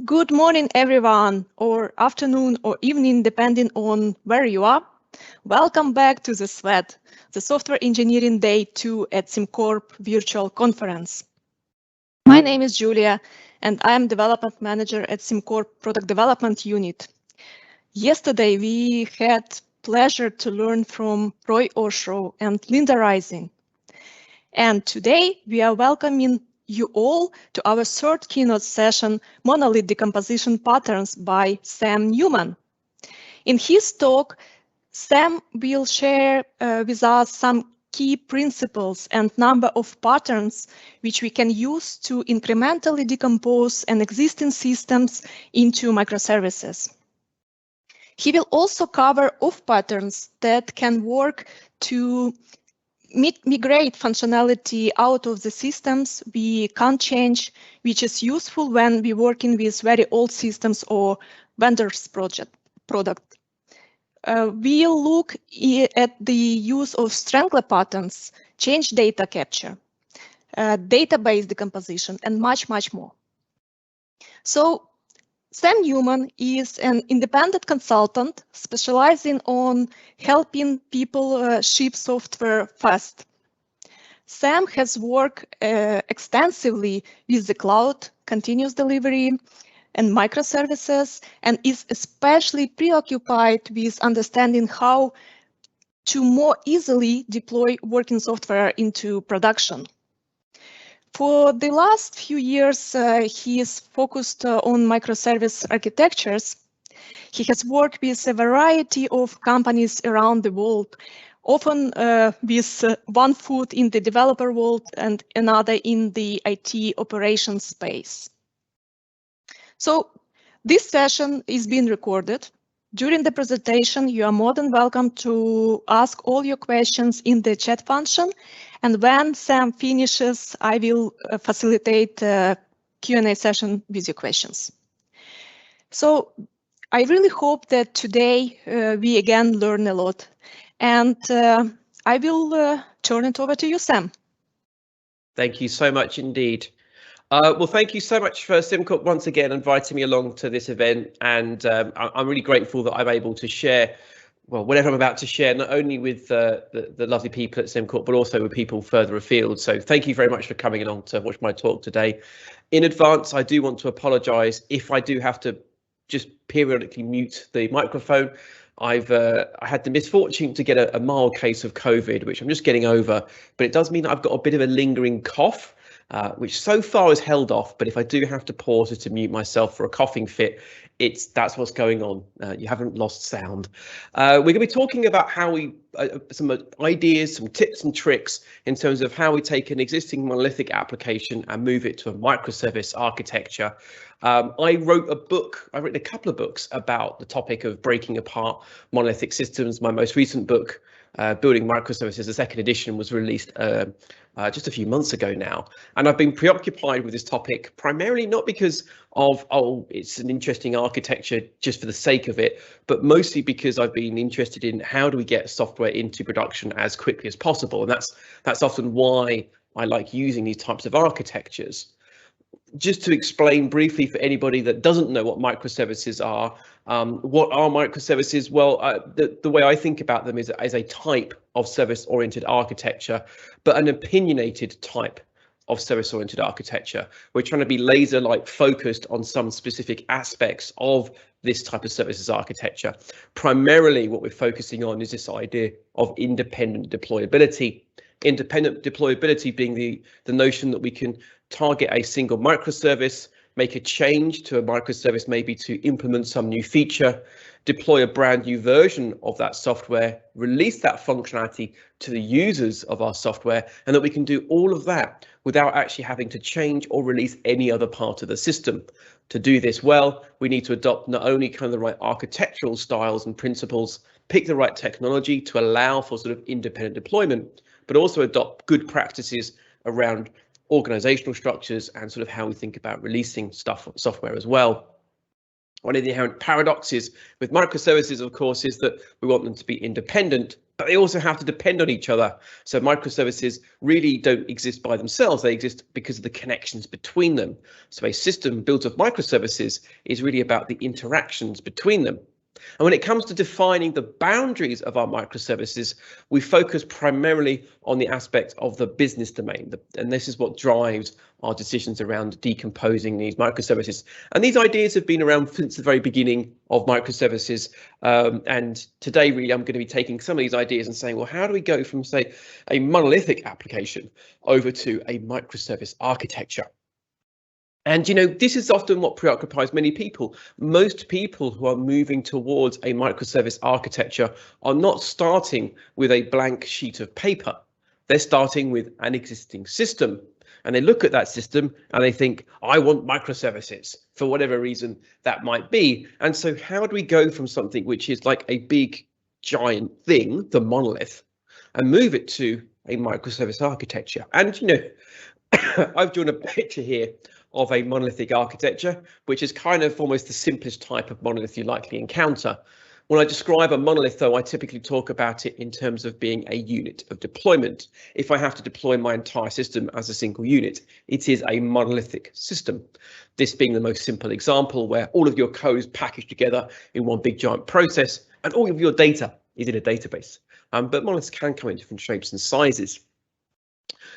Good morning, everyone, or afternoon or evening, depending on where you are. Welcome back to the SWED, the Software Engineering Day 2 at SimCorp Virtual Conference. My name is Julia, and I am Development Manager at SimCorp Product Development Unit. Yesterday, we had pleasure to learn from Roy Osho and Linda Rising. And today, we are welcoming you all to our third keynote session, Monolith Decomposition Patterns by Sam Newman. In his talk, Sam will share with us some key principles and number of patterns which we can use to incrementally decompose an existing systems into microservices. He will also cover off patterns that can work to migrate functionality out of the systems we can't change, which is useful when we're working with very old systems or vendors product. We'll look at the use of strangler patterns, change data capture, database decomposition, and much, much more. So Sam Newman is an independent consultant specializing on helping people ship software fast. Sam has worked extensively with the cloud, continuous delivery, and microservices, and is especially preoccupied with understanding how to more easily deploy working software into production. For the last few years, he is focused on microservice architectures. He has worked with a variety of companies around the world, often with one foot in the developer world and another in the IT operations space. So this session is being recorded. During the presentation, you are more than welcome to ask all your questions in the chat function. And when Sam finishes, I will facilitate a Q&A session with your questions. So I really hope that today we again learn a lot. And I will turn it over to you, Sam. Thank you so much indeed. Well, thank you so much for SimCorp once again inviting me along to this event, and I'm really grateful that I'm able to share, well, whatever I'm about to share, not only with the lovely people at SimCorp, but also with people further afield. So thank you very much for coming along to watch my talk today. In advance, I do want to apologise if I do have to just periodically mute the microphone. I had the misfortune to get a mild case of COVID, which I'm just getting over, but it does mean I've got a bit of a lingering cough. Which so far is held off, but if I do have to pause to mute myself for a coughing fit, that's what's going on. You haven't lost sound. We're going to be talking about how we some ideas, some tips and tricks in terms of how we take an existing monolithic application and move it to a microservice architecture. I've written a couple of books about the topic of breaking apart monolithic systems. My most recent book, Building Microservices, the second edition, was released just a few months ago now, and I've been preoccupied with this topic primarily not because of it's an interesting architecture just for the sake of it, but mostly because I've been interested in how do we get software into production as quickly as possible, and that's often why I like using these types of architectures. Just to explain briefly for anybody that doesn't know what microservices are, what are microservices? Well, the way I think about them is as a type of service-oriented architecture, but an opinionated type of service-oriented architecture. We're trying to be laser-like focused on some specific aspects of this type of services architecture. Primarily, what we're focusing on is this idea of independent deployability. Independent deployability being the notion that we can target a single microservice, make a change to a microservice, maybe to implement some new feature, deploy a brand new version of that software, release that functionality to the users of our software, and that we can do all of that without actually having to change or release any other part of the system. To do this well, we need to adopt not only kind of the right architectural styles and principles, pick the right technology to allow for sort of independent deployment, but also adopt good practices around organizational structures and sort of how we think about releasing software as well. One of the inherent paradoxes with microservices, of course, is that we want them to be independent, but they also have to depend on each other. So microservices really don't exist by themselves. They exist because of the connections between them. So a system built of microservices is really about the interactions between them. And when it comes to defining the boundaries of our microservices, we focus primarily on the aspect of the business domain. And this is what drives our decisions around decomposing these microservices. And these ideas have been around since the very beginning of microservices. And today, really, I'm going to be taking some of these ideas and saying, well, how do we go from, say, a monolithic application over to a microservice architecture? And, this is often what preoccupies many people. Most people who are moving towards a microservice architecture are not starting with a blank sheet of paper. They're starting with an existing system. And they look at that system and they think, I want microservices, for whatever reason that might be. And so how do we go from something which is like a big, giant thing, the monolith, and move it to a microservice architecture? And, I've drawn a picture here of a monolithic architecture, which is kind of almost the simplest type of monolith you likely encounter. When I describe a monolith, though, I typically talk about it in terms of being a unit of deployment. If I have to deploy my entire system as a single unit, it is a monolithic system. This being the most simple example, where all of your code is packaged together in one big giant process, and all of your data is in a database. But monoliths can come in different shapes and sizes.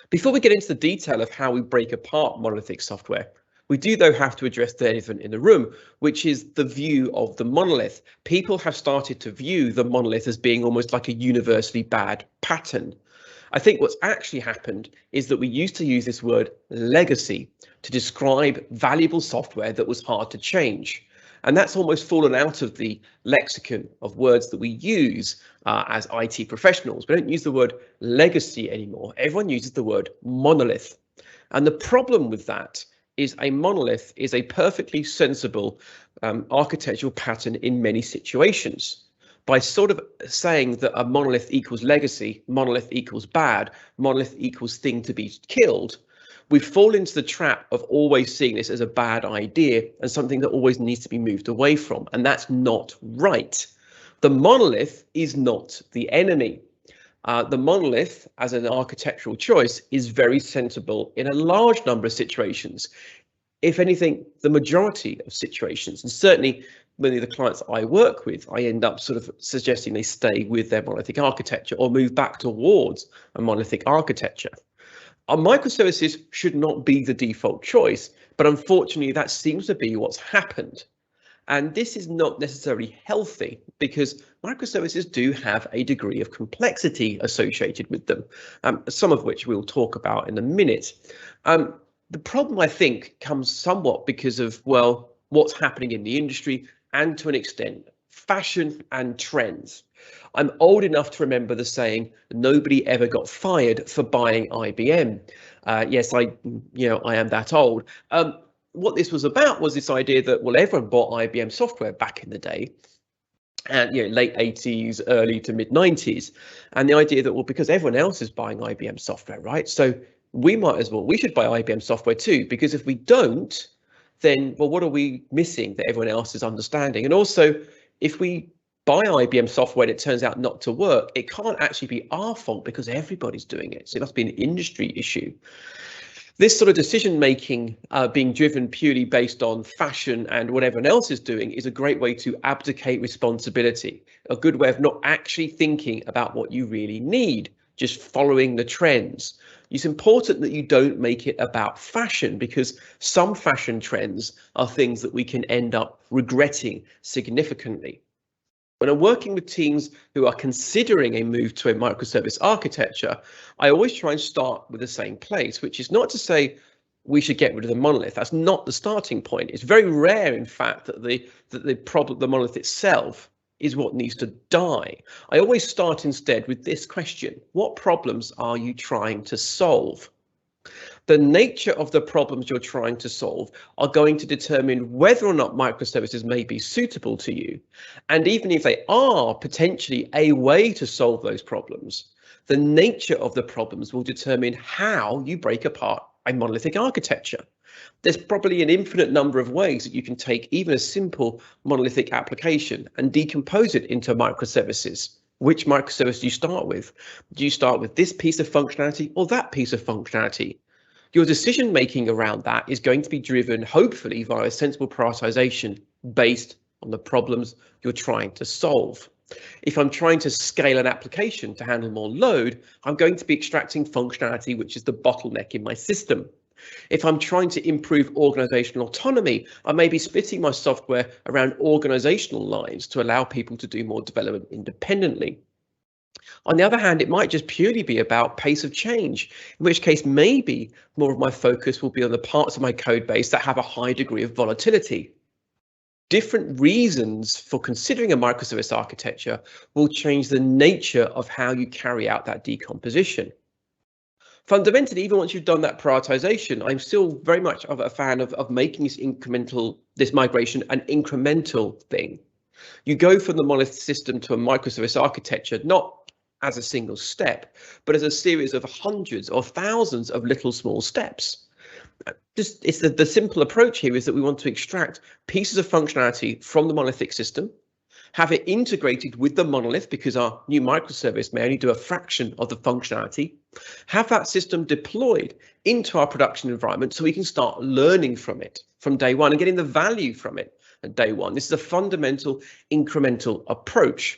Before we get into the detail of how we break apart monolithic software, we do, though, have to address the elephant in the room, which is the view of the monolith. People have started to view the monolith as being almost like a universally bad pattern. I think what's actually happened is that we used to use this word legacy to describe valuable software that was hard to change. And that's almost fallen out of the lexicon of words that we use as IT professionals. We don't use the word legacy anymore. Everyone uses the word monolith. And the problem with that is a monolith is a perfectly sensible architectural pattern in many situations. By sort of saying that a monolith equals legacy, monolith equals bad, monolith equals thing to be killed, we fall into the trap of always seeing this as a bad idea and something that always needs to be moved away from. And that's not right. The monolith is not the enemy. The monolith as an architectural choice is very sensible in a large number of situations. If anything, the majority of situations, and certainly many of the clients I work with, I end up sort of suggesting they stay with their monolithic architecture or move back towards a monolithic architecture. Our microservices should not be the default choice, but unfortunately that seems to be what's happened. And this is not necessarily healthy because microservices do have a degree of complexity associated with them, some of which we'll talk about in a minute. The problem, I think, comes somewhat because of, well, what's happening in the industry and to an extent, fashion and trends. I'm old enough to remember the saying, nobody ever got fired for buying IBM. Yes, I am that old. What this was about was this idea that, well, everyone bought IBM software back in the day, and late 80s, early to mid 90s. And the idea that, well, because everyone else is buying IBM software, right? So we should buy IBM software too, because if we don't, then, well, what are we missing that everyone else is understanding? And also, if we buy IBM software and it turns out not to work, it can't actually be our fault because everybody's doing it. So it must be an industry issue. This sort of decision making being driven purely based on fashion and what everyone else is doing is a great way to abdicate responsibility, a good way of not actually thinking about what you really need, just following the trends. It's important that you don't make it about fashion because some fashion trends are things that we can end up regretting significantly. When I'm working with teams who are considering a move to a microservice architecture, I always try and start with the same place, which is not to say we should get rid of the monolith. That's not the starting point. It's very rare, in fact, that the monolith itself is what needs to die. I always start instead with this question: what problems are you trying to solve? The nature of the problems you're trying to solve are going to determine whether or not microservices may be suitable to you. And even if they are potentially a way to solve those problems, the nature of the problems will determine how you break apart a monolithic architecture. There's probably an infinite number of ways that you can take even a simple monolithic application and decompose it into microservices. Which microservice do you start with? Do you start with this piece of functionality or that piece of functionality? Your decision making around that is going to be driven, hopefully, via sensible prioritization based on the problems you're trying to solve. If I'm trying to scale an application to handle more load, I'm going to be extracting functionality, which is the bottleneck in my system. If I'm trying to improve organizational autonomy, I may be splitting my software around organizational lines to allow people to do more development independently. On the other hand, it might just purely be about pace of change, in which case maybe more of my focus will be on the parts of my code base that have a high degree of volatility. Different reasons for considering a microservice architecture will change the nature of how you carry out that decomposition. Fundamentally, even once you've done that prioritization, I'm still very much of a fan of making this migration an incremental thing. You go from the monolith system to a microservice architecture, not as a single step, but as a series of hundreds or thousands of little small steps. It's the simple approach here is that we want to extract pieces of functionality from the monolithic system, have it integrated with the monolith because our new microservice may only do a fraction of the functionality, have that system deployed into our production environment so we can start learning from it from day one and getting the value from it at day one. This is a fundamental incremental approach.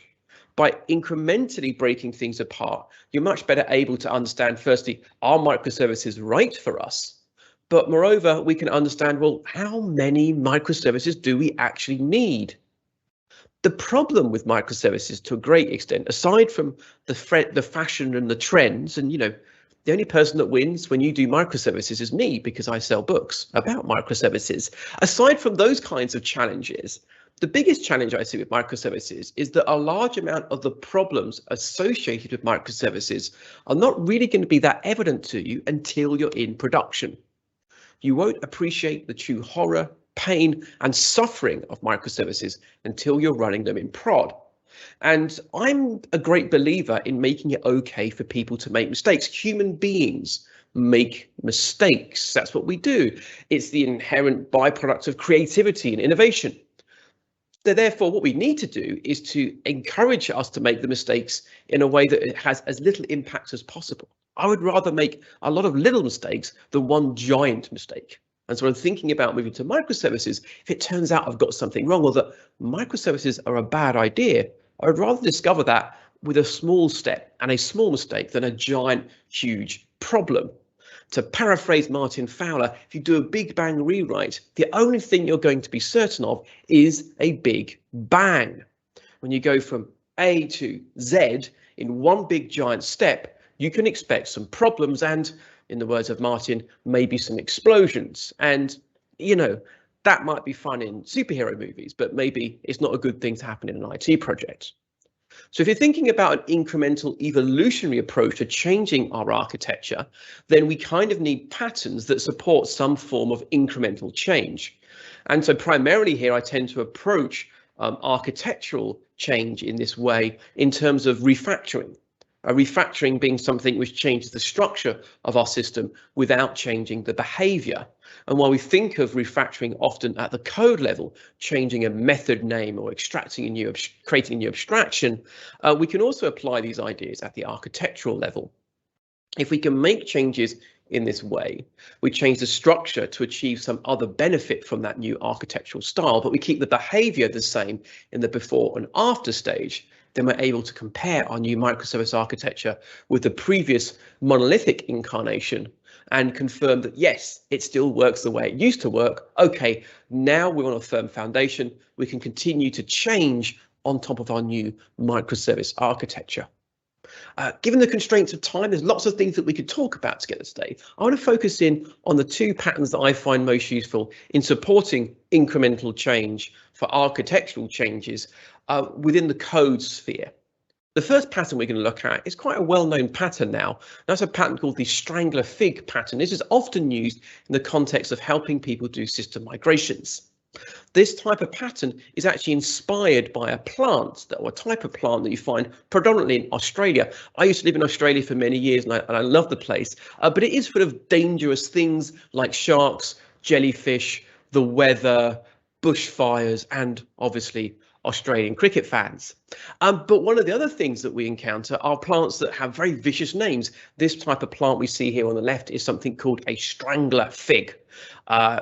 By incrementally breaking things apart, you're much better able to understand, firstly, are microservices right for us? But moreover, we can understand, well, how many microservices do we actually need? The problem with microservices to a great extent, aside from the fashion and the trends, and the only person that wins when you do microservices is me because I sell books about microservices. Aside from those kinds of challenges, the biggest challenge I see with microservices is that a large amount of the problems associated with microservices are not really going to be that evident to you until you're in production. You won't appreciate the true horror, pain, and suffering of microservices until you're running them in prod. And I'm a great believer in making it okay for people to make mistakes. Human beings make mistakes. That's what we do. It's the inherent byproduct of creativity and innovation. Therefore, what we need to do is to encourage us to make the mistakes in a way that it has as little impact as possible. I would rather make a lot of little mistakes than one giant mistake. And so when I'm thinking about moving to microservices, if it turns out I've got something wrong or that microservices are a bad idea, I would rather discover that with a small step and a small mistake than a giant, huge problem. To paraphrase Martin Fowler, if you do a big bang rewrite, the only thing you're going to be certain of is a big bang. When you go from A to Z in one big giant step, you can expect some problems and, in the words of Martin, maybe some explosions. And, that might be fun in superhero movies, but maybe it's not a good thing to happen in an IT project. So if you're thinking about an incremental evolutionary approach to changing our architecture, then we kind of need patterns that support some form of incremental change. And so primarily here, I tend to approach architectural change in this way in terms of refactoring. Refactoring being something which changes the structure of our system without changing the behavior. And while we think of refactoring often at the code level, changing a method name or creating a new abstraction, we can also apply these ideas at the architectural level. If we can make changes in this way, we change the structure to achieve some other benefit from that new architectural style, but we keep the behavior the same in the before and after stage, then we're able to compare our new microservice architecture with the previous monolithic incarnation and confirm that, yes, it still works the way it used to work. Okay, now we're on a firm foundation. We can continue to change on top of our new microservice architecture. Given the constraints of time, there's lots of things that we could talk about together today. I want to focus in on the two patterns that I find most useful in supporting incremental change for architectural changes within the code sphere. The first pattern we're going to look at is quite a well-known pattern now. That's a pattern called the strangler fig pattern. This is often used in the context of helping people do system migrations. This type of pattern is actually inspired by a plant or a type of plant that you find predominantly in Australia. I used to live in Australia for many years and I love the place, but it is full of dangerous things like sharks, jellyfish, the weather, bushfires, and obviously Australian cricket fans. But one of the other things that we encounter are plants that have very vicious names. This type of plant we see here on the left is something called a strangler fig,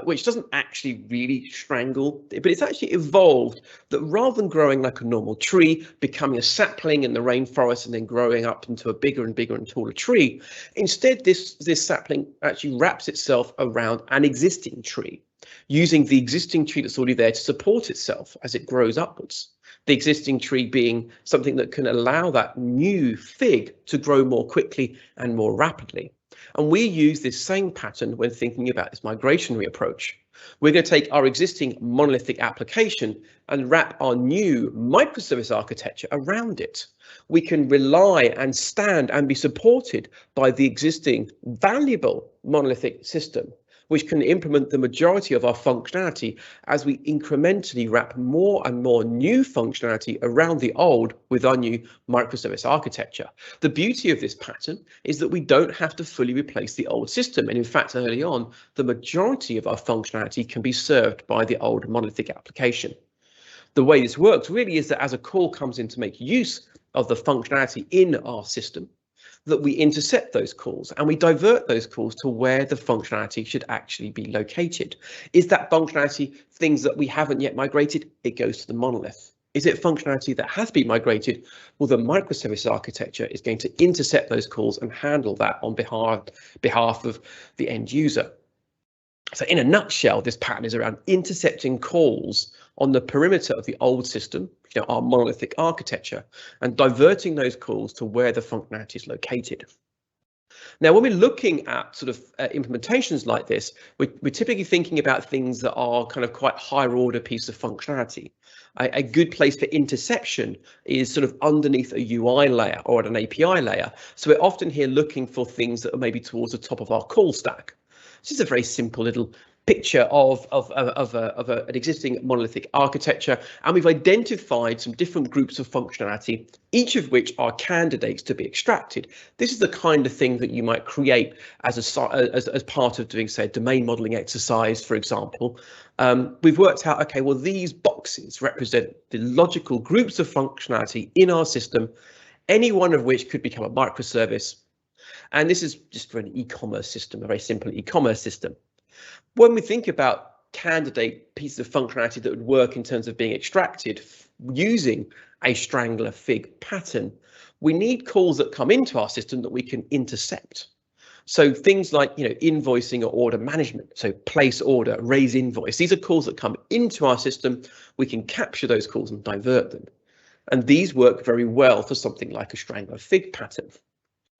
which doesn't actually really strangle, but it's actually evolved that rather than growing like a normal tree, becoming a sapling in the rainforest and then growing up into a bigger and bigger and taller tree, instead this sapling actually wraps itself around an existing tree, using the existing tree that's already there to support itself as it grows upwards. The existing tree being something that can allow that new fig to grow more quickly and more rapidly. And we use this same pattern when thinking about this migrationary approach. We're going to take our existing monolithic application and wrap our new microservice architecture around it. We can rely and stand and be supported by the existing valuable monolithic system, which can implement the majority of our functionality as we incrementally wrap more and more new functionality around the old with our new microservice architecture. The beauty of this pattern is that we don't have to fully replace the old system. And in fact, early on, the majority of our functionality can be served by the old monolithic application. The way this works really is that as a call comes in to make use of the functionality in our system, that we intercept those calls and we divert those calls to where the functionality should actually be located. Is that functionality things that we haven't yet migrated? It goes to the monolith. Is it functionality that has been migrated? Well, the microservice architecture is going to intercept those calls and handle that on behalf of the end user. So in a nutshell, this pattern is around intercepting calls on the perimeter of the old system, our monolithic architecture, and diverting those calls to where the functionality is located. Now, when we're looking at sort of implementations like this, we're typically thinking about things that are kind of quite higher order piece of functionality. A good place for interception is sort of underneath a UI layer or at an API layer. So we're often here looking for things that are maybe towards the top of our call stack. This is a very simple little picture of an existing monolithic architecture, and we've identified some different groups of functionality, each of which are candidates to be extracted. This is the kind of thing that you might create as part of doing, say, a domain modeling exercise, for example. We've worked out, okay, well, these boxes represent the logical groups of functionality in our system, any one of which could become a microservice. And this is just for an e-commerce system, a very simple e-commerce system. When we think about candidate pieces of functionality that would work in terms of being extracted using a strangler fig pattern, we need calls that come into our system that we can intercept. So things like, invoicing or order management, so place order, raise invoice, these are calls that come into our system. We can capture those calls and divert them. And these work very well for something like a strangler fig pattern.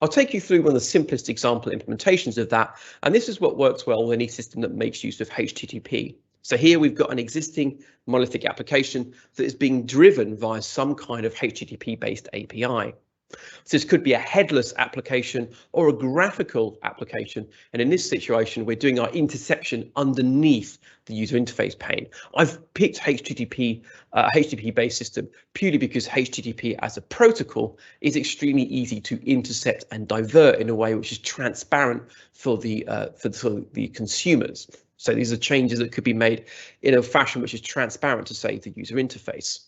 I'll take you through one of the simplest example implementations of that, and this is what works well with any system that makes use of HTTP. So here we've got an existing monolithic application that is being driven via some kind of HTTP-based API. So this could be a headless application or a graphical application. And in this situation, we're doing our interception underneath the user interface pane. I've picked HTTP-based system purely because HTTP as a protocol is extremely easy to intercept and divert in a way which is transparent for the consumers. So these are changes that could be made in a fashion which is transparent to, say, the user interface.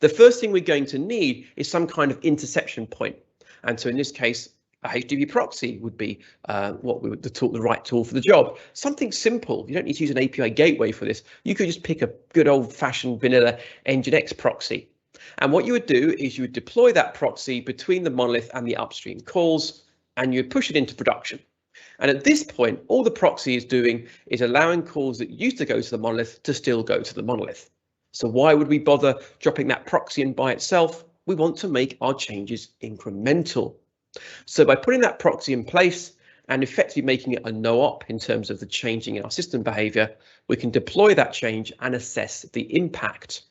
The first thing we're going to need is some kind of interception point. And so in this case, a HTTP proxy would be what we would the right tool for the job. Something simple. You don't need to use an API gateway for this. You could just pick a good old fashioned vanilla Nginx proxy. And what you would do is you would deploy that proxy between the monolith and the upstream calls, and you would push it into production. And at this point, all the proxy is doing is allowing calls that used to go to the monolith to still go to the monolith. So why would we bother dropping that proxy in by itself? We want to make our changes incremental. So by putting that proxy in place and effectively making it a no-op in terms of the changing in our system behavior, we can deploy that change and assess the impact.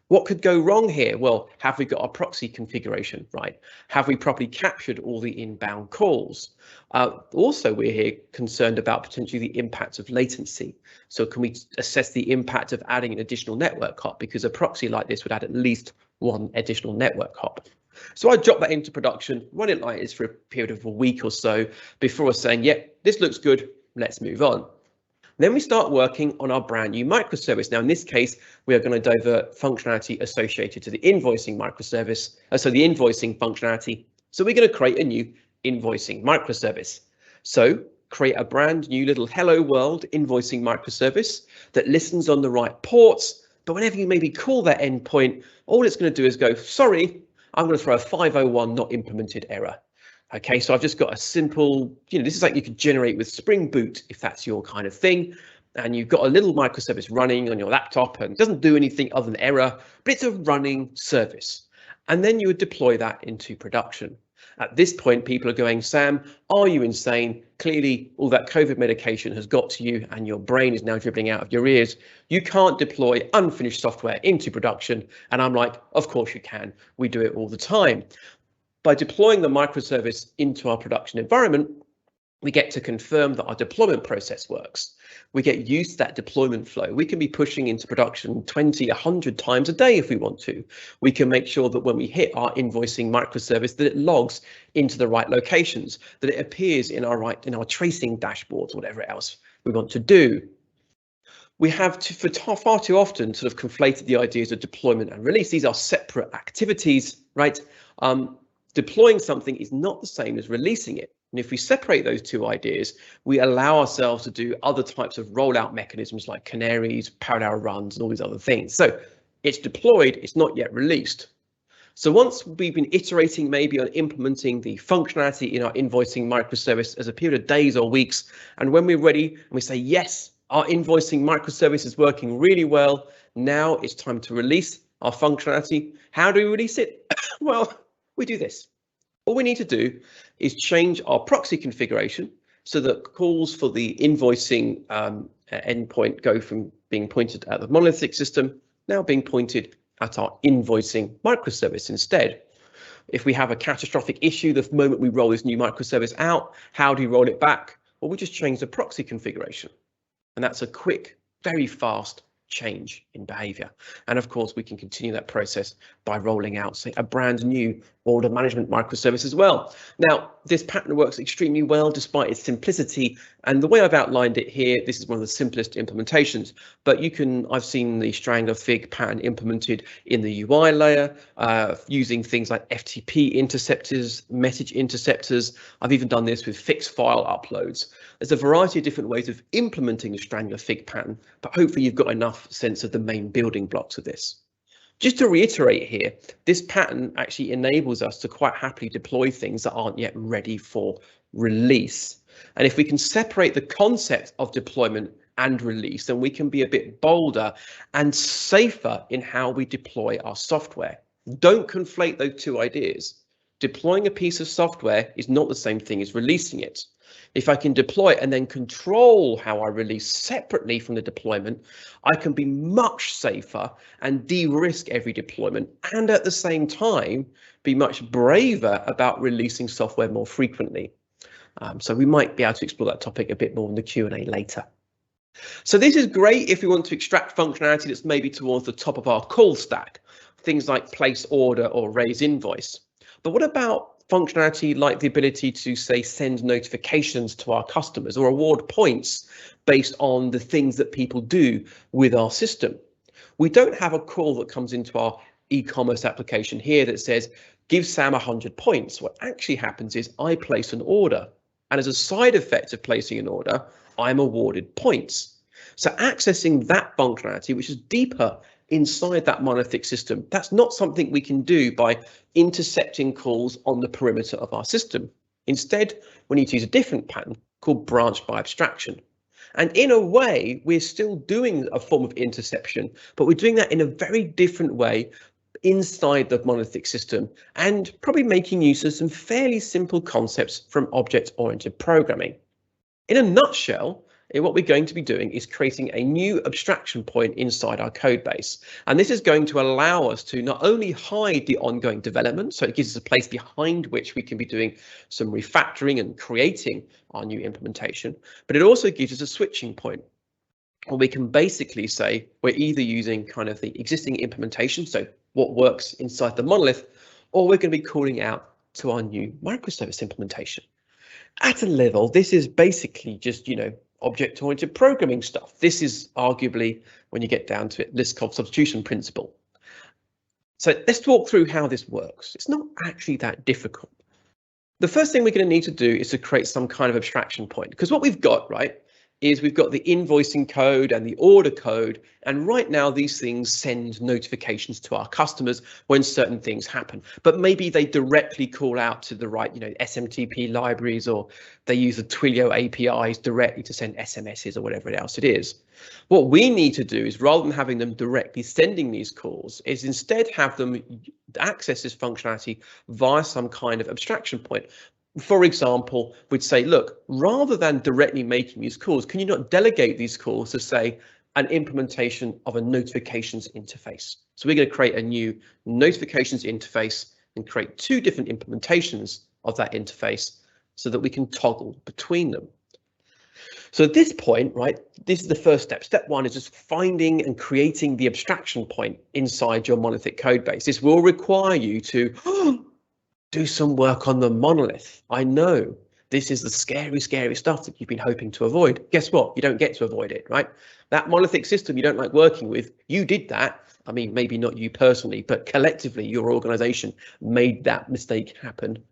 What could go wrong here? Well, have we got our proxy configuration right? Have we properly captured all the inbound calls? Also, we're here concerned about potentially the impact of latency. So can we assess the impact of adding an additional network hop? Because a proxy like this would add at least one additional network hop. So I drop that into production, run it like this for a period of a week or so before saying, yep, this looks good, let's move on. Then we start working on our brand new microservice. Now, in this case, we are going to divert functionality associated to the invoicing microservice, so the invoicing functionality. So we're going to create a new invoicing microservice. So create a brand new little hello world invoicing microservice that listens on the right ports. But whenever you maybe call that endpoint, all it's going to do is go, sorry, I'm going to throw a 501 not implemented error. Okay, so I've just got a simple, this is like you could generate with Spring Boot if that's your kind of thing. And you've got a little microservice running on your laptop and it doesn't do anything other than error, but it's a running service. And then you would deploy that into production. At this point, people are going, Sam, are you insane? Clearly, all that COVID medication has got to you and your brain is now dribbling out of your ears. You can't deploy unfinished software into production. And I'm like, of course you can. We do it all the time. By deploying the microservice into our production environment, we get to confirm that our deployment process works. We get used to that deployment flow. We can be pushing into production 20, 100 times a day if we want to. We can make sure that when we hit our invoicing microservice that it logs into the right locations, that it appears in our tracing dashboards, whatever else we want to do. We have far too often sort of conflated the ideas of deployment and release. These are separate activities, right? Deploying something is not the same as releasing it. And if we separate those two ideas, we allow ourselves to do other types of rollout mechanisms like canaries, parallel runs, and all these other things. So it's deployed, it's not yet released. So once we've been iterating maybe on implementing the functionality in our invoicing microservice as a period of days or weeks, and when we're ready and we say, yes, our invoicing microservice is working really well, now it's time to release our functionality. How do we release it? Well, we do this. All we need to do is change our proxy configuration so that calls for the invoicing endpoint go from being pointed at the monolithic system, now being pointed at our invoicing microservice instead. If we have a catastrophic issue the moment we roll this new microservice out, how do we roll it back? Well, we just change the proxy configuration. And that's a quick, very fast change in behavior. And of course, we can continue that process by rolling out, say, a brand new order management microservice as well. Now, this pattern works extremely well despite its simplicity. And the way I've outlined it here, this is one of the simplest implementations, but I've seen the Strangler Fig pattern implemented in the UI layer using things like FTP interceptors, message interceptors. I've even done this with fixed file uploads. There's a variety of different ways of implementing the Strangler Fig pattern, but hopefully you've got enough sense of the main building blocks of this. Just to reiterate here, this pattern actually enables us to quite happily deploy things that aren't yet ready for release. And if we can separate the concept of deployment and release, then we can be a bit bolder and safer in how we deploy our software. Don't conflate those two ideas. Deploying a piece of software is not the same thing as releasing it. If I can deploy and then control how I release separately from the deployment, I can be much safer and de-risk every deployment, and at the same time be much braver about releasing software more frequently. So we might be able to explore that topic a bit more in the Q&A later. So this is great if we want to extract functionality that's maybe towards the top of our call stack, things like place order or raise invoice. But what about functionality like the ability to, say, send notifications to our customers or award points based on the things that people do with our system? We don't have a call that comes into our e-commerce application here that says, give Sam 100 points. What actually happens is I place an order, and as a side effect of placing an order, I'm awarded points. So accessing that functionality, which is deeper inside that monolithic system, that's not something we can do by intercepting calls on the perimeter of our system. Instead, we need to use a different pattern called branch by abstraction. And in a way, we're still doing a form of interception, but we're doing that in a very different way inside the monolithic system, and probably making use of some fairly simple concepts from object-oriented programming. In a nutshell, what we're going to be doing is creating a new abstraction point inside our code base. And this is going to allow us to not only hide the ongoing development, so it gives us a place behind which we can be doing some refactoring and creating our new implementation, but it also gives us a switching point where we can basically say we're either using kind of the existing implementation, so what works inside the monolith, or we're going to be calling out to our new microservice implementation. At a level, this is basically just, object-oriented programming stuff. This is arguably, when you get down to it, Liskov substitution principle. So let's walk through how this works. It's not actually that difficult. The first thing we're going to need to do is to create some kind of abstraction point, because what we've got, right, is we've got the invoicing code and the order code, and right now these things send notifications to our customers when certain things happen, but maybe they directly call out to the right, SMTP libraries, or they use the Twilio APIs directly to send SMSs or whatever else it is. What we need to do is, rather than having them directly sending these calls, is instead have them access this functionality via some kind of abstraction point. For example, we'd say, look, rather than directly making these calls, can you not delegate these calls to, say, an implementation of a notifications interface? So we're going to create a new notifications interface and create two different implementations of that interface so that we can toggle between them. So at this point, right, this is the first step. Step one is just finding and creating the abstraction point inside your monolithic code base. This will require you to do some work on the monolith. I know this is the scary, scary stuff that you've been hoping to avoid. Guess what? You don't get to avoid it, right? That monolithic system you don't like working with, you did that. I mean, maybe not you personally, but collectively, your organization made that mistake happen.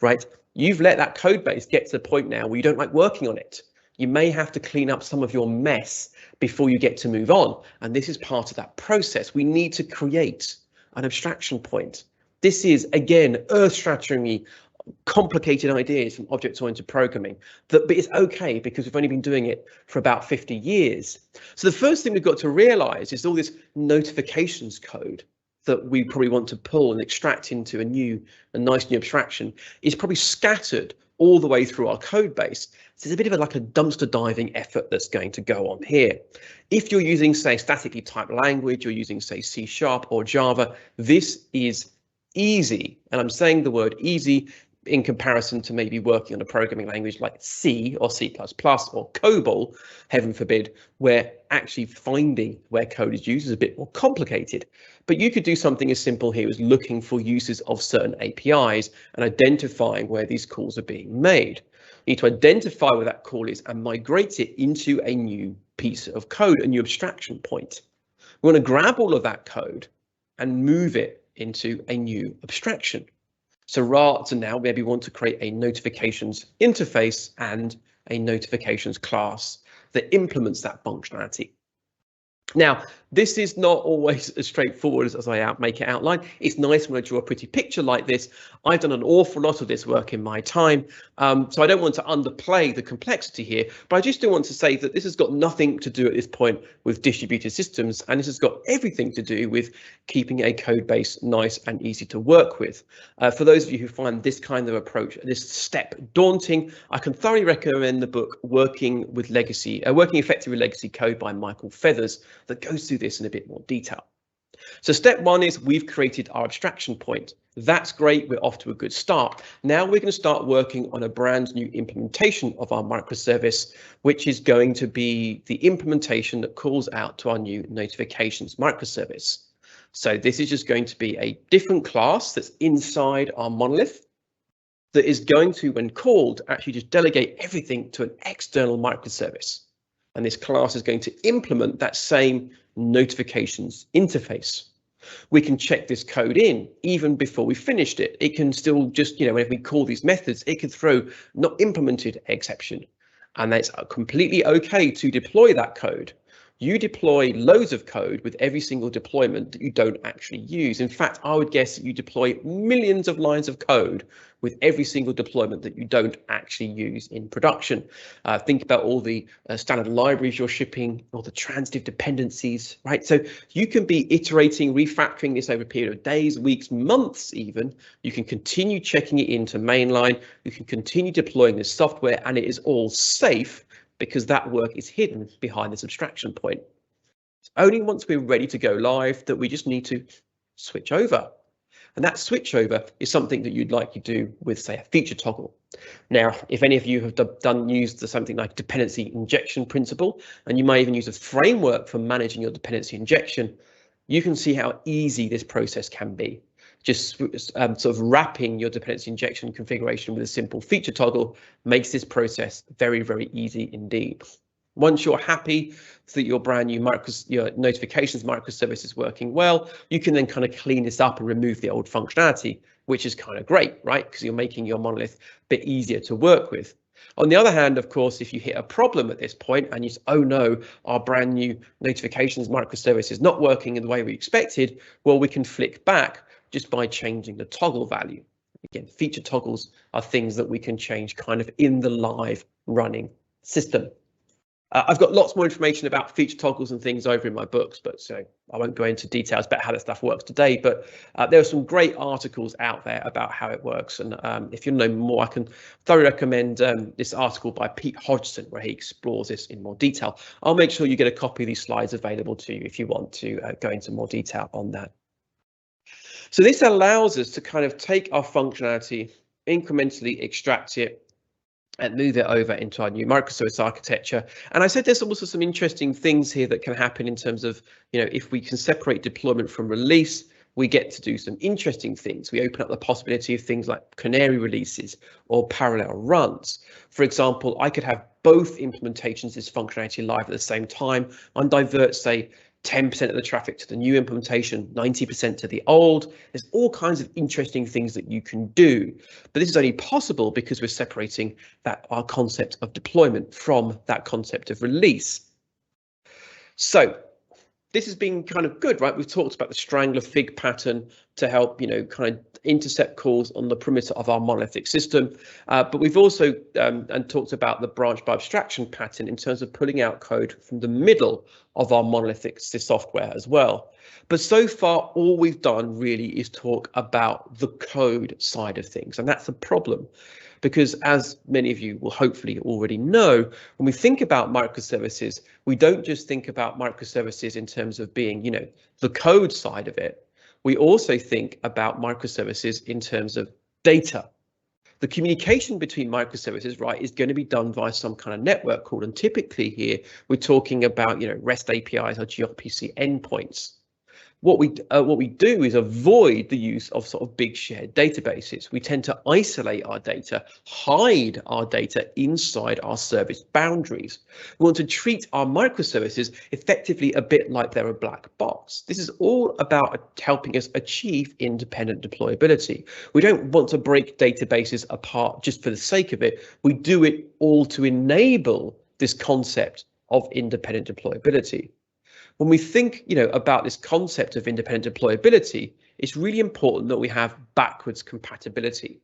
Right? You've let that code base get to the point now where you don't like working on it. You may have to clean up some of your mess before you get to move on. And this is part of that process. We need to create an abstraction point. This is, again, earth-shatteringly complicated ideas from object-oriented programming, but it's okay because we've only been doing it for about 50 years. So the first thing we've got to realize is all this notifications code that we probably want to pull and extract into a nice new abstraction is probably scattered all the way through our code base. So there's a bit of like a dumpster diving effort that's going to go on here. If you're using, say, statically typed language, you're using, say, C# or Java, this is easy, and I'm saying the word easy in comparison to maybe working on a programming language like C or C++ or COBOL, heaven forbid, where actually finding where code is used is a bit more complicated. But you could do something as simple here as looking for uses of certain APIs and identifying where these calls are being made. You need to identify where that call is and migrate it into a new piece of code, a new abstraction point. We want to grab all of that code and move it into a new abstraction. So now maybe we want to create a notifications interface and a notifications class that implements that functionality. Now, this is not always as straightforward as I make it outline. It's nice when I draw a pretty picture like this. I've done an awful lot of this work in my time, so I don't want to underplay the complexity here, but I just do want to say that this has got nothing to do at this point with distributed systems, and this has got everything to do with keeping a code base nice and easy to work with. For those of you who find this kind of approach, this step daunting, I can thoroughly recommend the book Working Effectively with Legacy Code by Michael Feathers that goes through this in a bit more detail. So step one is we've created our abstraction point. That's great. We're off to a good start. Now we're going to start working on a brand new implementation of our microservice, which is going to be the implementation that calls out to our new notifications microservice. So this is just going to be a different class that's inside our monolith that is going to, when called, actually just delegate everything to an external microservice. And this class is going to implement that same notifications interface. We can check this code in even before we finished it. It can still just, whenever we call these methods, it can throw not implemented exception. And that's completely okay to deploy that code. You deploy loads of code with every single deployment that you don't actually use. In fact, I would guess that you deploy millions of lines of code with every single deployment that you don't actually use in production. Think about all the standard libraries you're shipping, all the transitive dependencies, right? So you can be iterating, refactoring this over a period of days, weeks, months even. You can continue checking it into mainline. You can continue deploying this software, and it is all safe because that work is hidden behind this abstraction point. It's only once we're ready to go live that we just need to switch over. And that switch over is something that you'd like to do with, say, a feature toggle. Now, if any of you have used something like dependency injection principle, and you may even use a framework for managing your dependency injection, you can see how easy this process can be. just sort of wrapping your dependency injection configuration with a simple feature toggle makes this process very, very easy indeed. Once you're happy that your brand new your notifications microservice is working well, you can then kind of clean this up and remove the old functionality, which is kind of great, right? Because you're making your monolith a bit easier to work with. On the other hand, of course, if you hit a problem at this point and you say, oh no, our brand new notifications microservice is not working in the way we expected, well, we can flick back just by changing the toggle value. Again, feature toggles are things that we can change kind of in the live running system. I've got lots more information about feature toggles and things over in my books, but so I won't go into details about how that stuff works today. But there are some great articles out there about how it works. And if you know more, I can thoroughly recommend this article by Pete Hodgson, where he explores this in more detail. I'll make sure you get a copy of these slides available to you if you want to go into more detail on that. So this allows us to kind of take our functionality, incrementally extract it, and move it over into our new microservice architecture. And I said there's also some interesting things here that can happen in terms of, if we can separate deployment from release, we get to do some interesting things. We open up the possibility of things like canary releases or parallel runs. For example, I could have both implementations of this functionality live at the same time and divert, say, 10% of the traffic to the new implementation, 90% to the old. There's all kinds of interesting things that you can do, but this is only possible because we're separating our concept of deployment from that concept of release. So this has been kind of good, right? We've talked about the strangler fig pattern to help, kind of intercept calls on the perimeter of our monolithic system. But we've also and talked about the branch by abstraction pattern in terms of pulling out code from the middle of our monolithic software as well. But so far, all we've done really is talk about the code side of things. And that's the problem, because as many of you will hopefully already know, when we think about microservices, we don't just think about microservices in terms of being, the code side of it. We also think about microservices in terms of data. The communication between microservices, right, is going to be done via some kind of network call. And typically here, we're talking about, REST APIs or gRPC endpoints. What we do is avoid the use of sort of big shared databases. We tend to isolate our data, hide our data inside our service boundaries. We want to treat our microservices effectively a bit like they're a black box. This is all about helping us achieve independent deployability. We don't want to break databases apart just for the sake of it. We do it all to enable this concept of independent deployability. When we think, about this concept of independent deployability, it's really important that we have backwards compatibility.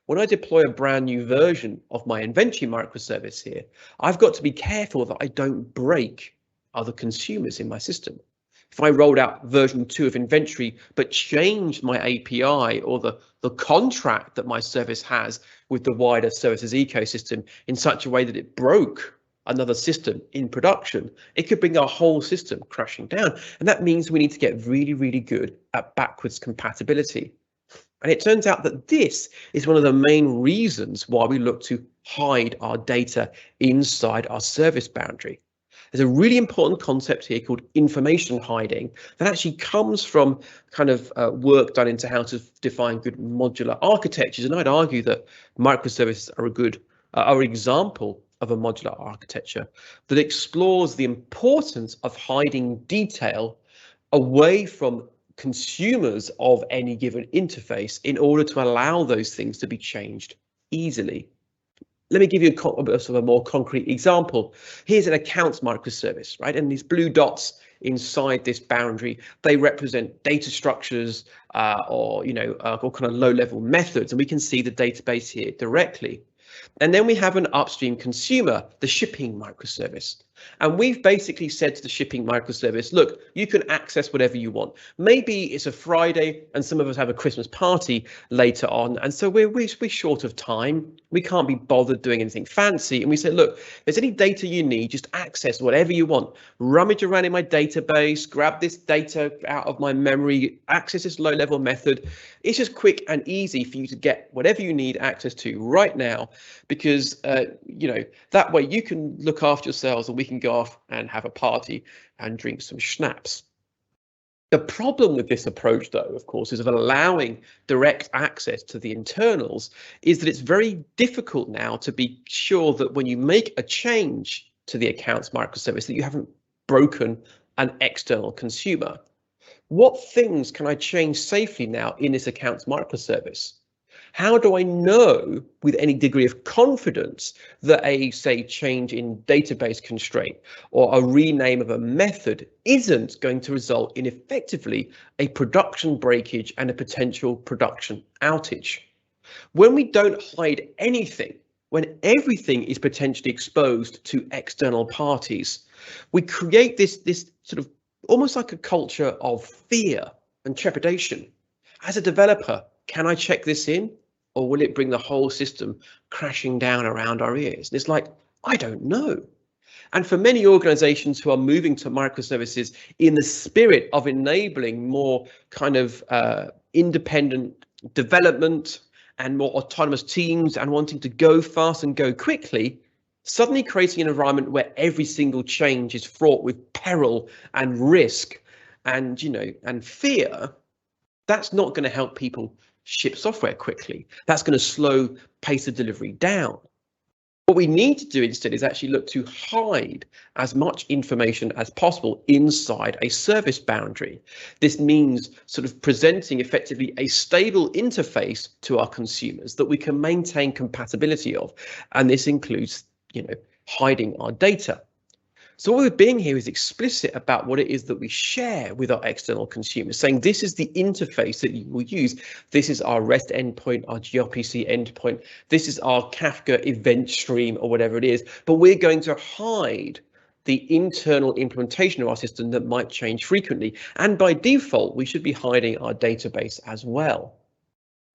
When I deploy a brand new version of my inventory microservice here, I've got to be careful that I don't break other consumers in my system. If I rolled out version 2 of inventory, but changed my API or the contract that my service has with the wider services ecosystem in such a way that it broke another system in production, it could bring our whole system crashing down. And that means we need to get really, really good at backwards compatibility. And it turns out that this is one of the main reasons why we look to hide our data inside our service boundary. There's a really important concept here called information hiding that actually comes from kind of work done into how to define good modular architectures. And I'd argue that microservices are an example of a modular architecture that explores the importance of hiding detail away from consumers of any given interface in order to allow those things to be changed easily. Let me give you a more concrete example. Here's an accounts microservice, right? And these blue dots inside this boundary, they represent data structures or kind of low-level methods, and we can see the database here directly. And then we have an upstream consumer, the shipping microservice. And we've basically said to the shipping microservice, look, you can access whatever you want. Maybe it's a Friday and some of us have a Christmas party later on. And so we're short of time. We can't be bothered doing anything fancy. And we say, look, if there's any data you need, just access whatever you want. Rummage around in my database, grab this data out of my memory, access this low-level method. It's just quick and easy for you to get whatever you need access to right now, because, that way you can look after yourselves and we can go off and have a party and drink some schnapps. The problem with this approach, though, of course, is of allowing direct access to the internals, is that it's very difficult now to be sure that when you make a change to the accounts microservice that you haven't broken an external consumer. What things can I change safely now in this accounts microservice? How do I know with any degree of confidence that a, say, change in database constraint or a rename of a method isn't going to result in effectively a production breakage and a potential production outage? When we don't hide anything, when everything is potentially exposed to external parties, we create this sort of almost like a culture of fear and trepidation. As a developer, can I check this in? Or will it bring the whole system crashing down around our ears? And it's like, I don't know. And for many organizations who are moving to microservices in the spirit of enabling more kind of independent development and more autonomous teams and wanting to go fast and go quickly, suddenly creating an environment where every single change is fraught with peril and risk and, and fear, that's not going to help people ship software quickly. That's going to slow pace of delivery down. What we need to do instead is actually look to hide as much information as possible inside a service boundary. This means sort of presenting effectively a stable interface to our consumers that we can maintain compatibility of. And this includes, hiding our data. So what we're being here is explicit about what it is that we share with our external consumers, saying this is the interface that you will use. This is our REST endpoint, our gRPC endpoint. This is our Kafka event stream or whatever it is. But we're going to hide the internal implementation of our system that might change frequently. And by default, we should be hiding our database as well.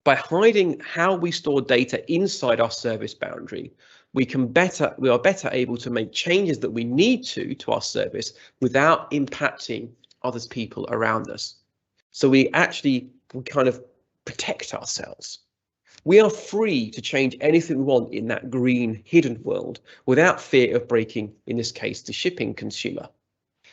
By hiding how we store data inside our service boundary, we are better able to make changes that we need to our service without impacting others people around us. So we kind of protect ourselves. We are free to change anything we want in that green hidden world without fear of breaking, in this case, the shipping consumer.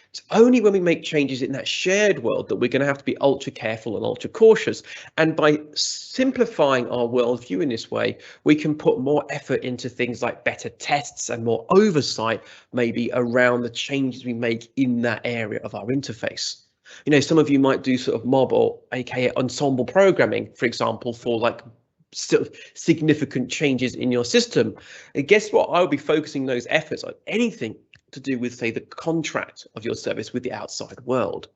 It's only when we make changes in that shared world that we're going to have to be ultra careful and ultra cautious. And by simplifying our worldview in this way, we can put more effort into things like better tests and more oversight, maybe around the changes we make in that area of our interface. Some of you might do sort of mob or aka ensemble programming, for example, for like sort of significant changes in your system. And guess what? I'll be focusing those efforts on anything to do with, say, the contract of your service with the outside world.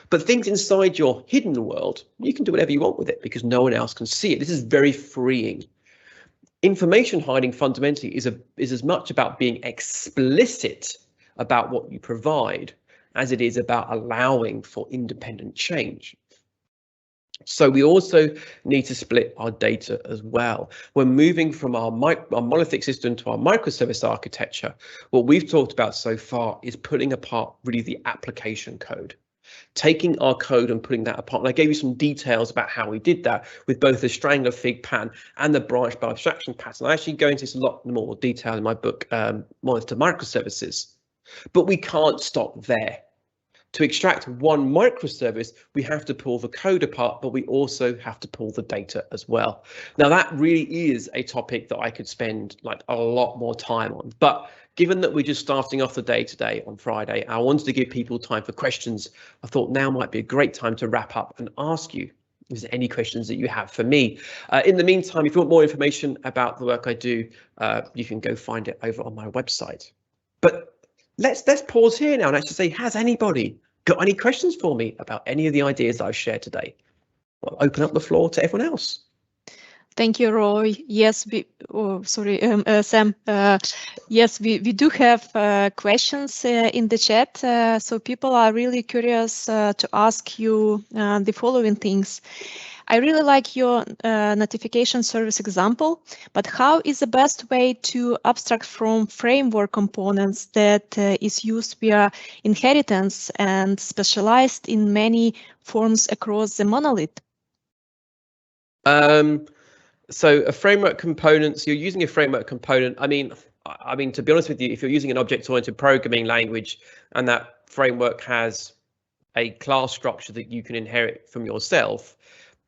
But things inside your hidden world, you can do whatever you want with it because no one else can see it. This is very freeing. Information hiding fundamentally is as much about being explicit about what you provide as it is about allowing for independent change. So we also need to split our data as well. We're moving from our monolithic system to our microservice architecture. What we've talked about so far is putting apart really the application code, taking our code and putting that apart. And I gave you some details about how we did that with both the Strangler Fig pattern and the branch by abstraction pattern. I actually go into this a lot more detail in my book, Monolith to Microservices. But we can't stop there. To extract one microservice, we have to pull the code apart, but we also have to pull the data as well. Now, that really is a topic that I could spend like a lot more time on. But given that we're just starting off the day today on Friday, I wanted to give people time for questions. I thought now might be a great time to wrap up and ask you, is there any questions that you have for me? In the meantime, if you want more information about the work I do, you can go find it over on my website. But let's pause here now and actually say, has anybody got any questions for me about any of the ideas that I've shared today? I'll open up the floor to everyone else. Thank you, Roy. Yes, Sam. Yes, we do have questions in the chat. So people are really curious to ask you the following things. I really like your notification service example, but how is the best way to abstract from framework components that is used via inheritance and specialized in many forms across the monolith? So a framework component, so you're using a framework component. I mean, to be honest with you, if you're using an object-oriented programming language and that framework has a class structure that you can inherit from yourself,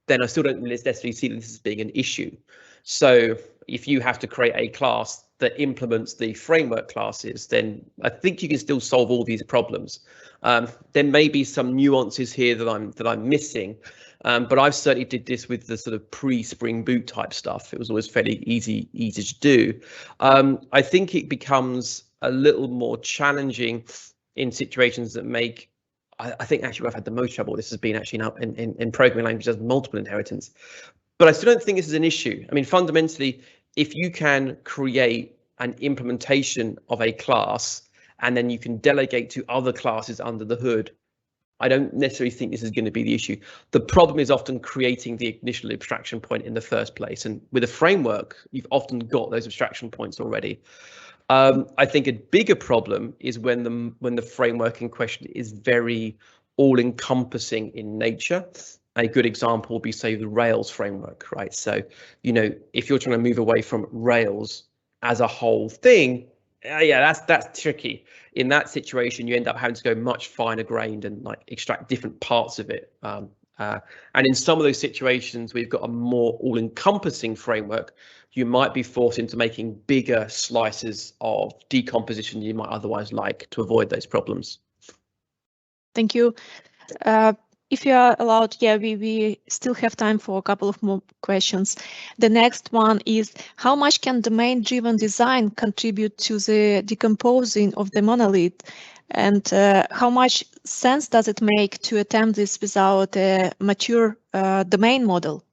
then I still don't necessarily see this as being an issue. So if you have to create a class that implements the framework classes, then I think you can still solve all these problems. There may be some nuances here that I'm missing, but I've certainly did this with the sort of pre-Spring Boot type stuff. It was always fairly easy to do. I think it becomes a little more challenging in situations that make, I think actually where I've had the most trouble, this has been actually now in programming languages as multiple inheritance. But I still don't think this is an issue. I mean, fundamentally, if you can create an implementation of a class and then you can delegate to other classes under the hood, I don't necessarily think this is going to be the issue. The problem is often creating the initial abstraction point in the first place. And with a framework, you've often got those abstraction points already. I think a bigger problem is when the framework in question is very all-encompassing in nature. A good example would be, say, the Rails framework, right? So, you know, if you're trying to move away from Rails as a whole thing, yeah, that's tricky. In that situation, you end up having to go much finer grained and like extract different parts of it. And in some of those situations, we've got a more all-encompassing framework. You might be forced into making bigger slices of decomposition you might otherwise like to avoid those problems. Thank you. If you are allowed, yeah, we still have time for a couple of more questions. The next one is, how much can domain-driven design contribute to the decomposing of the monolith? And how much sense does it make to attempt this without a mature domain model?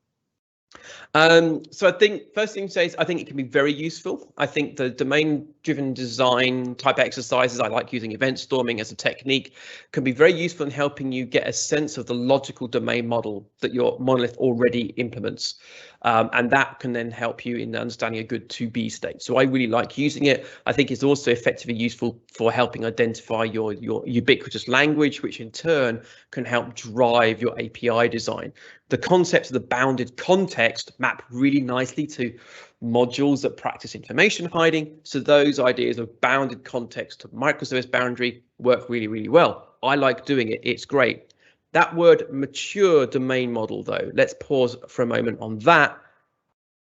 So I think first thing to say is I think it can be very useful. I think the domain-driven design type exercises, I like using event storming as a technique, can be very useful in helping you get a sense of the logical domain model that your monolith already implements. And that can then help you in understanding a good to-be state. So I really like using it. I think it's also effectively useful for helping identify your ubiquitous language, which in turn can help drive your API design. The concepts of the bounded context map really nicely to modules that practice information hiding. So those ideas of bounded context to microservice boundary work really, really well. I like doing it. It's great. That word mature domain model, though, let's pause for a moment on that.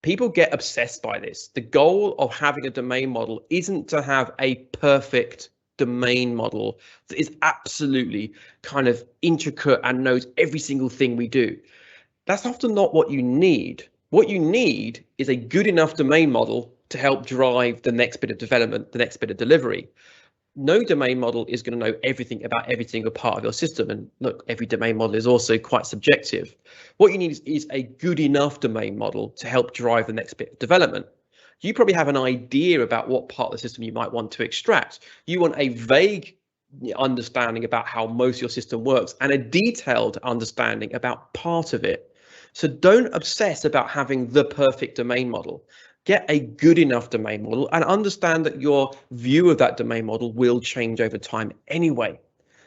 People get obsessed by this. The goal of having a domain model isn't to have a perfect domain model that is absolutely kind of intricate and knows every single thing we do. That's often not what you need. What you need is a good enough domain model to help drive the next bit of development, the next bit of delivery. No domain model is going to know everything about every single part of your system. And look, every domain model is also quite subjective. What you need is a good enough domain model to help drive the next bit of development. You probably have an idea about what part of the system you might want to extract. You want a vague understanding about how most of your system works and a detailed understanding about part of it. So don't obsess about having the perfect domain model. Get a good enough domain model and understand that your view of that domain model will change over time anyway.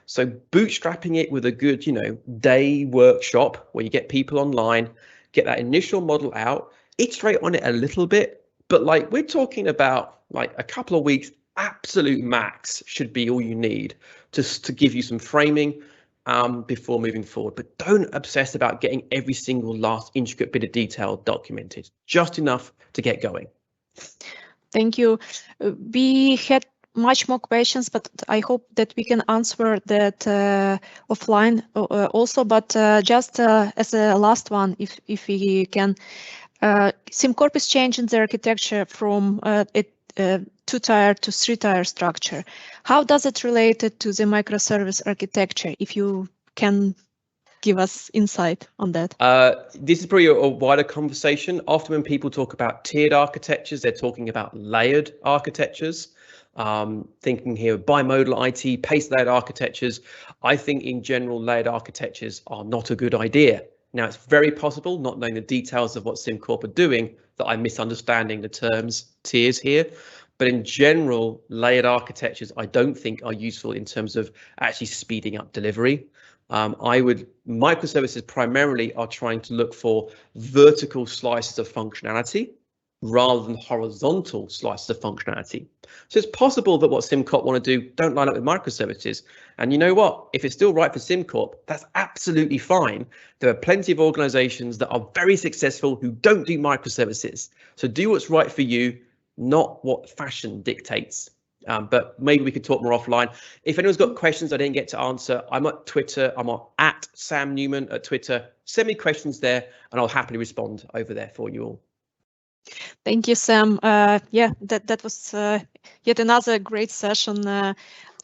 So bootstrapping it with a good, day workshop where you get people online, get that initial model out, iterate on it a little bit, but like we're talking about like a couple of weeks, absolute max should be all you need just to give you some framing before moving forward. But don't obsess about getting every single last intricate bit of detail documented, just enough to get going. Thank you. We had much more questions, but I hope that we can answer that offline also. But just as a last one, if we can, SimCorp is changing the architecture from a two-tier to three-tier structure. How does it relate to the microservice architecture? If you can give us insight on that. This is probably a wider conversation. Often when people talk about tiered architectures, they're talking about layered architectures. Thinking here bimodal IT, pace layered architectures. I think in general, layered architectures are not a good idea. Now, it's very possible, not knowing the details of what SimCorp are doing, that I'm misunderstanding the terms tiers here. But in general, layered architectures, I don't think are useful in terms of actually speeding up delivery. Microservices primarily are trying to look for vertical slices of functionality. rather than horizontal slices of functionality. So it's possible that what SimCorp want to do don't line up with microservices. And you know what? If it's still right for SimCorp, that's absolutely fine. There are plenty of organizations that are very successful who don't do microservices. So do what's right for you, not what fashion dictates. But maybe we could talk more offline. If anyone's got questions I didn't get to answer, I'm at Twitter. I'm at Sam Newman at Twitter. Send me questions there and I'll happily respond over there for you all. Thank you, Sam. Yeah, that was yet another great session.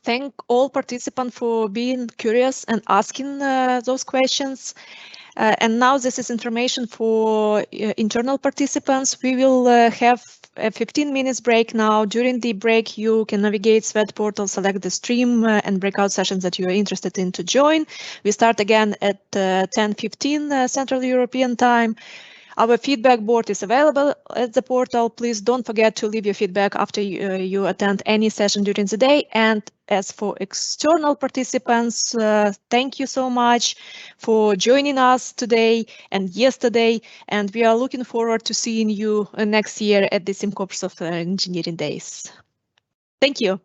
Thank all participants for being curious and asking those questions. And now this is information for internal participants. We will have a 15 minutes break now. During the break, you can navigate SWED portal, select the stream and breakout sessions that you are interested in to join. We start again at 10:15 Central European time. Our feedback board is available at the portal. Please don't forget to leave your feedback after you attend any session during the day. And as for external participants, thank you so much for joining us today and yesterday. And we are looking forward to seeing you next year at the SimCorp Software Engineering Days. Thank you.